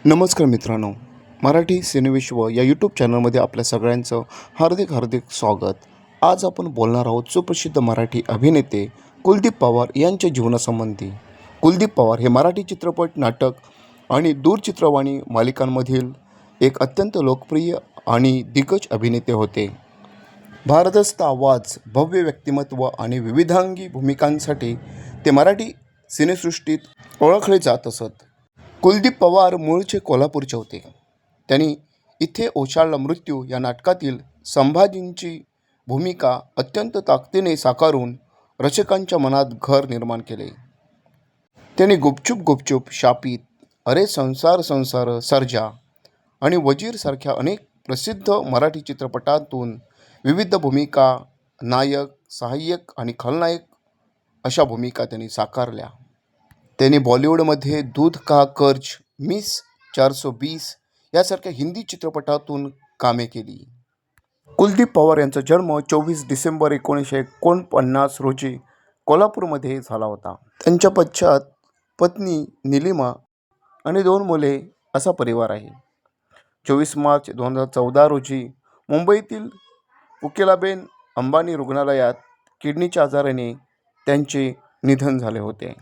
नमस्कार मित्रांनो, मराठी सिनेविश्व या यूट्यूब चॅनलमध्ये आपल्या सगळ्यांचं हार्दिक स्वागत. आज आपण बोलणार आहोत सुप्रसिद्ध मराठी अभिनेते कुलदीप पवार यांच्या जीवनासंबंधी. कुलदीप पवार हे मराठी चित्रपट, नाटक आणि दूरचित्रवाणी मालिकांमधील एक अत्यंत लोकप्रिय आणि दिग्गज अभिनेते होते. भारदस्त आवाज, भव्य व्यक्तिमत्व आणि विविधांगी भूमिकांसाठी ते मराठी सिनेसृष्टीत ओळखले जात असत. कुलदीप पवार मूळचे कोल्हापूरचे होते. त्यांनी इथे ओशाळला मृत्यू या नाटकातील संभाजींची भूमिका अत्यंत ताकदीने साकारून रसिकांच्या मनात घर निर्माण केले. त्यांनी गुपचूप शापित, अरे संसार संसार, सर्जा आणि वजीर सारख्या अनेक प्रसिद्ध मराठी चित्रपटांतून विविध भूमिका, नायक, सहाय्यक आणि खलनायक अशा भूमिका त्यांनी साकारल्या. त्यांनी बॉलिवूडमध्ये दूध का कर्ज, मिस 420 यासारख्या हिंदी चित्रपटातून कामे केली. कुलदीप पवार यांचा जन्म 24 डिसेंबर 1949 रोजी कोल्हापूरमध्ये झाला होता. त्यांच्या पश्चात पत्नी निलिमा आणि 2 मुले असा परिवार आहे. 24 मार्च 2014 रोजी मुंबईतील पुकेलाबेन अंबानी रुग्णालयात किडनीच्या आजाराने त्यांचे निधन झाले होते.